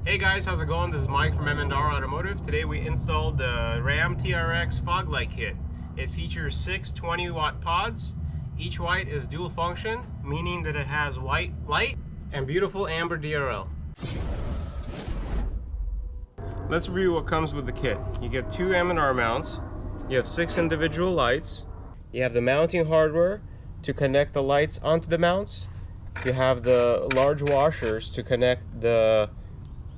Hey guys, how's it going? This is Mike from M&R Automotive. Today we installed the RAM TRX fog light kit. It features 6 20-watt pods. Each white is dual function, meaning that it has white light and beautiful amber DRL. Let's review what comes with the kit. You get 2 M&R mounts. You have 6 individual lights. You have the mounting hardware to connect the lights onto the mounts. You have the large washers to connect the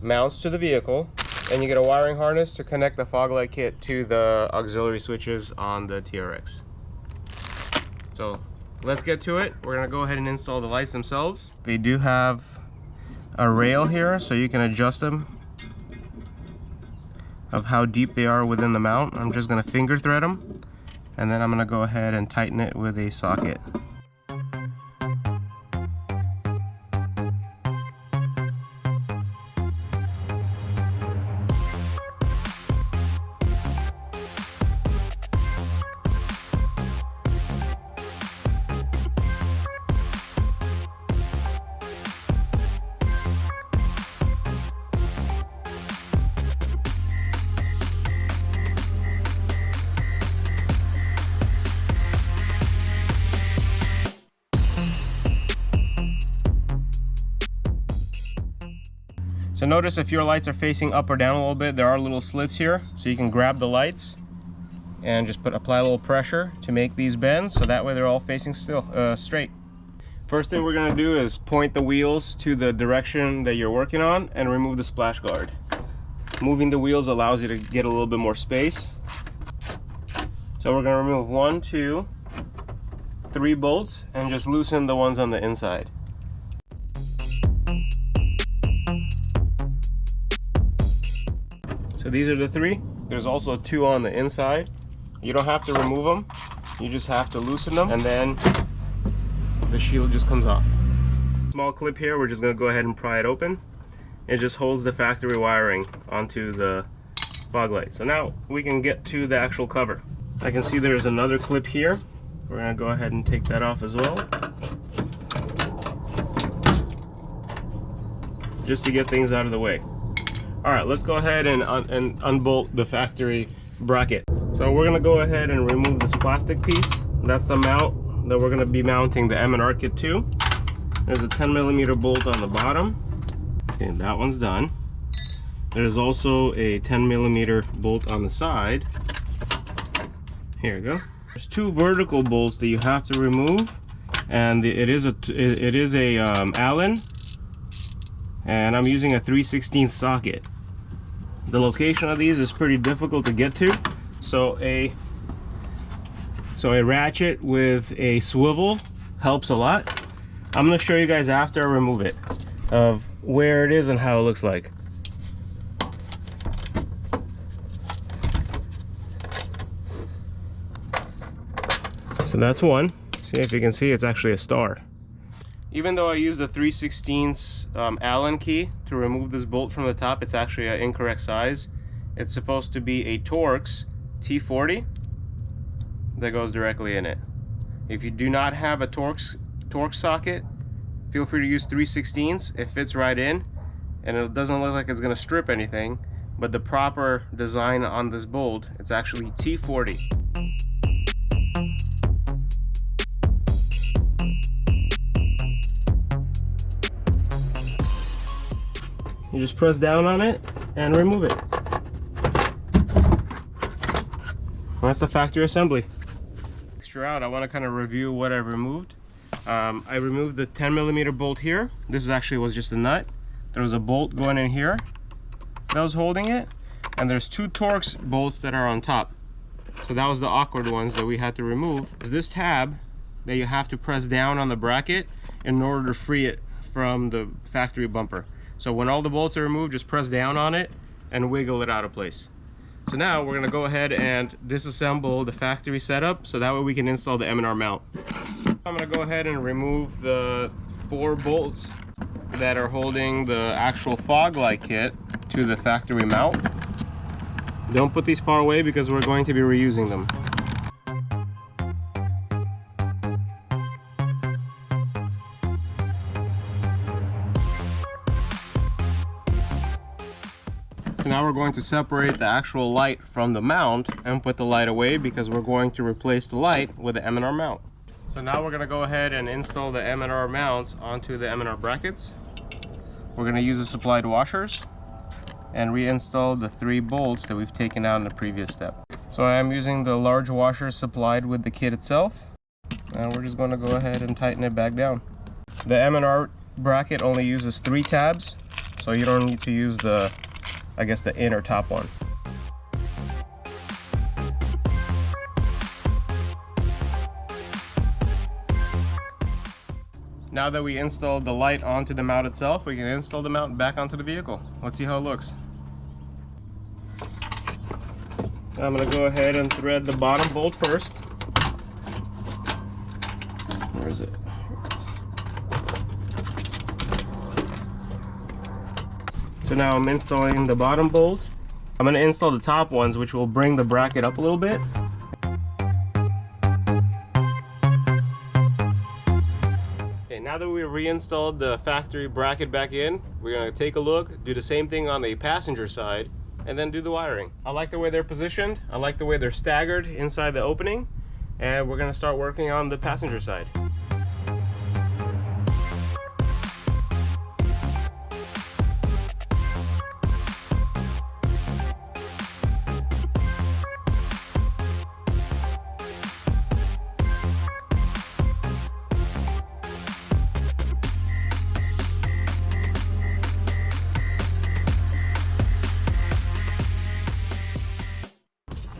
mounts to the vehicle, and you get a wiring harness to connect the fog light kit to the auxiliary switches on the TRX. So let's get to it. We're gonna go ahead and install the lights themselves. They do have a rail here so you can adjust them of how deep they are within the mount. I'm just gonna finger thread them, and then I'm gonna go ahead and tighten it with a socket. So notice if your lights are facing up or down a little bit, there are little slits here, so you can grab the lights and just apply a little pressure to make these bends, so that way they're all facing straight. First thing we're gonna do is point the wheels to the direction that you're working on and remove the splash guard. Moving the wheels allows you to get a little bit more space. So we're gonna remove 1, 2, 3 bolts and just loosen the ones on the inside. So these are the 3. There's also 2 on the inside. You don't have to remove them. You just have to loosen them, and then the shield just comes off. Small clip here, we're just gonna go ahead and pry it open. It just holds the factory wiring onto the fog light. So now we can get to the actual cover. I can see there's another clip here. We're gonna go ahead and take that off as well, just to get things out of the way. All right, let's go ahead and unbolt the factory bracket. So we're gonna go ahead and remove this plastic piece. That's the mount that we're gonna be mounting the M&R kit to. There's a 10mm bolt on the bottom. Okay, that one's done. There's also a 10mm bolt on the side. Here we go. There's 2 vertical bolts that you have to remove, and it is a Allen. And I'm using a 3/16 socket. The location of these is pretty difficult to get to, so a ratchet with a swivel helps a lot. I'm going to show you guys after I remove it of where it is and how it looks like. So that's one. See if you can see, it's actually a star. Even though I used the 3/16 Allen key to remove this bolt from the top, it's actually an incorrect size. It's supposed to be a Torx T40 that goes directly in it. If you do not have a Torx socket, feel free to use 3/16. It fits right in, and it doesn't look like it's going to strip anything, but the proper design on this bolt, it's actually T40. You just press down on it and remove it. That's the factory assembly. Out, I want to kind of review what I removed. I removed the 10mm bolt here. This was just a nut. There was a bolt going in here that was holding it, and there's 2 Torx bolts that are on top. So that was the awkward ones that we had to remove. This tab that you have to press down on the bracket in order to free it from the factory bumper. So when all the bolts are removed, just press down on it and wiggle it out of place. So now we're gonna go ahead and disassemble the factory setup so that way we can install the M&R mount. I'm gonna go ahead and remove the 4 bolts that are holding the actual fog light kit to the factory mount. Don't put these far away because we're going to be reusing them. So now we're going to separate the actual light from the mount and put the light away, because we're going to replace the light with the M&R mount. So now we're going to go ahead and install the M&R mounts onto the M&R brackets. We're going to use the supplied washers and reinstall the 3 bolts that we've taken out in the previous step. So I am using the large washers supplied with the kit itself, and we're just going to go ahead and tighten it back down. The M&R bracket only uses 3 tabs, so you don't need to use the, I guess, the inner top one. Now that we installed the light onto the mount itself, we can install the mount back onto the vehicle. Let's see how it looks. I'm going to go ahead and thread the bottom bolt first. Where is it? Here it is. So now I'm installing the bottom bolt. I'm going to install the top ones, which will bring the bracket up a little bit. Now that we've reinstalled the factory bracket back in, we're going to take a look, do the same thing on the passenger side, and then do the wiring. I like the way they're positioned. I like the way they're staggered inside the opening, and we're going to start working on the passenger side.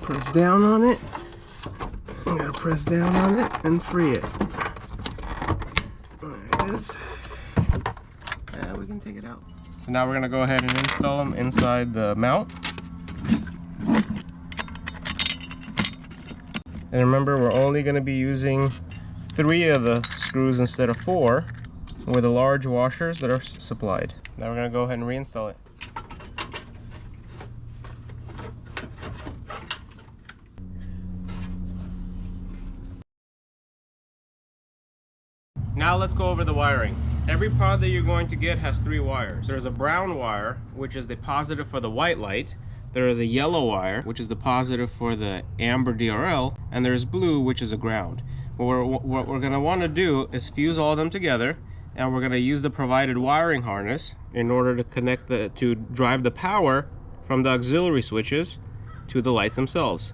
Press down on it. You gotta press down on it and free it. There it is. And we can take it out. So now we're gonna go ahead and install them inside the mount. And remember, we're only gonna be using 3 of the screws instead of 4 with the large washers that are supplied. Now we're gonna go ahead and reinstall it. Now let's go over the wiring. Every pod that you're going to get has 3 wires. There's a brown wire, which is the positive for the white light. There is a yellow wire, which is the positive for the amber DRL, and there's blue, which is a ground. What we're going to want to do is fuse all of them together, and we're going to use the provided wiring harness in order to connect to drive the power from the auxiliary switches to the lights themselves.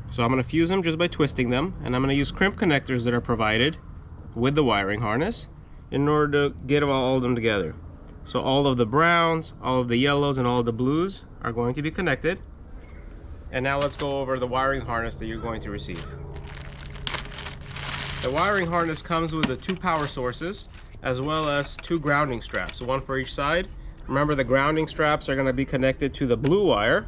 So I'm going to fuse them just by twisting them, and I'm going to use crimp connectors that are provided with the wiring harness in order to get all of them together. So all of the browns, all of the yellows, and all of the blues are going to be connected. And now let's go over the wiring harness that you're going to receive. The wiring harness comes with the 2 power sources as well as 2 grounding straps, 1 for each side. Remember, the grounding straps are going to be connected to the blue wire.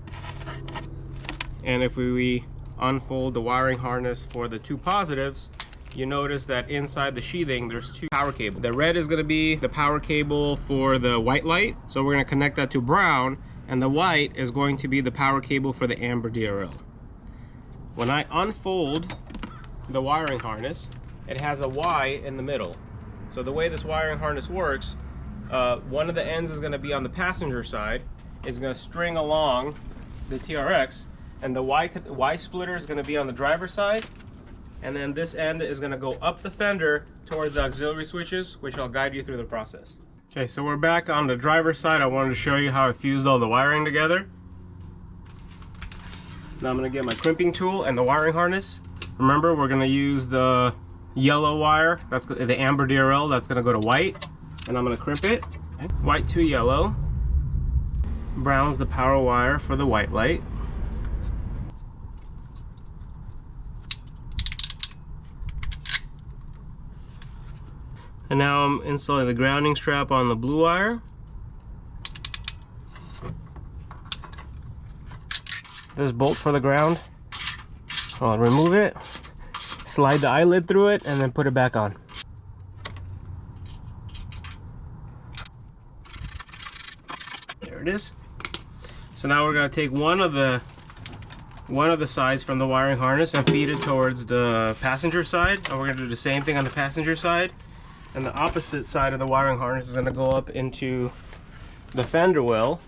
And if we unfold the wiring harness for the 2 positives, you notice that inside the sheathing there's 2 power cables. The red is going to be the power cable for the white light, so we're going to connect that to brown, and the white is going to be the power cable for the amber DRL. When I unfold the wiring harness, it has a Y in the middle. So the way this wiring harness works, one of the ends is going to be on the passenger side. It's going to string along the TRX, and the Y splitter is going to be on the driver's side. And then this end is going to go up the fender towards the auxiliary switches, which I'll guide you through the process. Okay, so we're back on the driver's side. I wanted to show you how I fused all the wiring together. Now I'm going to get my crimping tool and the wiring harness. Remember, we're going to use the yellow wire, that's the amber DRL, that's going to go to white, and I'm going to crimp it. White to yellow. Brown's the power wire for the white light. And now I'm installing the grounding strap on the blue wire. This bolt for the ground. I'll remove it, slide the eyelid through it, and then put it back on. There it is. So now we're going to take one of the sides from the wiring harness and feed it towards the passenger side. And we're going to do the same thing on the passenger side. And the opposite side of the wiring harness is going to go up into the fender well.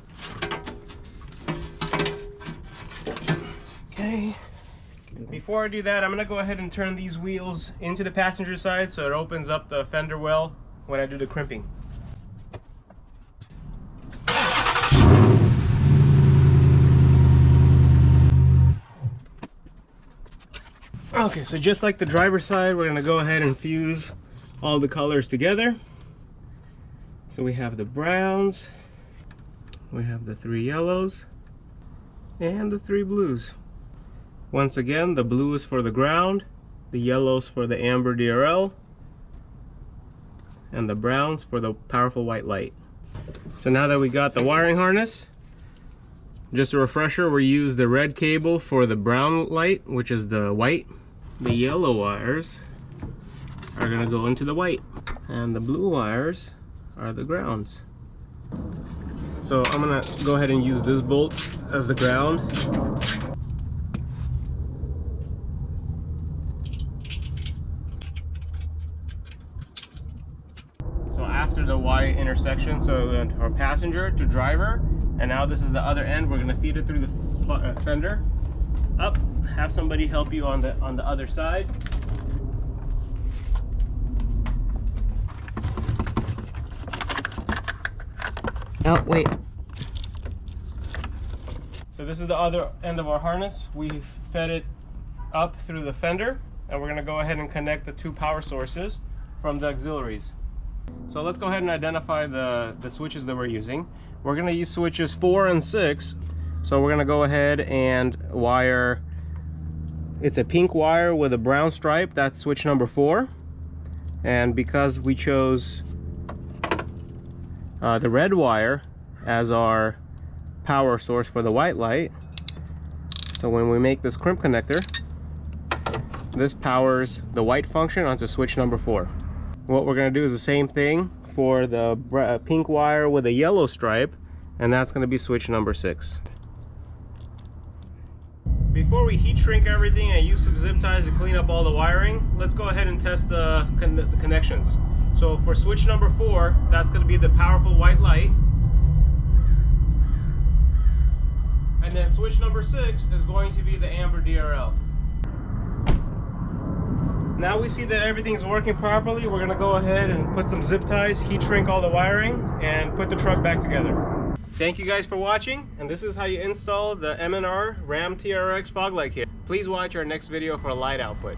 Before I do that, I'm gonna go ahead and turn these wheels into the passenger side so it opens up the fender well when I do the crimping. Okay, so just like the driver's side, we're gonna go ahead and fuse all the colors together. So we have the browns, we have the 3 yellows, and the 3 blues. Once again, the blue is for the ground, the yellows for the amber DRL, and the browns for the powerful white light. So now that we got the wiring harness, just a refresher, we use the red cable for the brown light, which is the white. The yellow wires are gonna go into the white, and the blue wires are the grounds. So I'm gonna go ahead and use this bolt as the ground. So after the Y intersection, so we went from passenger to driver, and now this is the other end. We're gonna feed it through the fender up. Have somebody help you on the other side. Oh, wait. So this is the other end of our harness. We fed it up through the fender, and we're gonna go ahead and connect the 2 power sources from the auxiliaries. So let's go ahead and identify the switches that we're using. We're gonna use switches 4 and 6. So we're gonna go ahead and wire, it's a pink wire with a brown stripe, that's switch number 4. And because we chose the red wire as our power source for the white light, so when we make this crimp connector, this powers the white function onto switch number 4. What we're going to do is the same thing for the pink wire with a yellow stripe, and that's going to be switch number 6. Before we heat shrink everything and use some zip ties to clean up all the wiring, let's go ahead and test the connections. So for switch number 4, that's going to be the powerful white light. And then switch number 6 is going to be the amber DRL. Now we see that everything's working properly. We're going to go ahead and put some zip ties, heat shrink all the wiring, and put the truck back together. Thank you guys for watching, and this is how you install the M&R RAM TRX fog light kit. Please watch our next video for light output.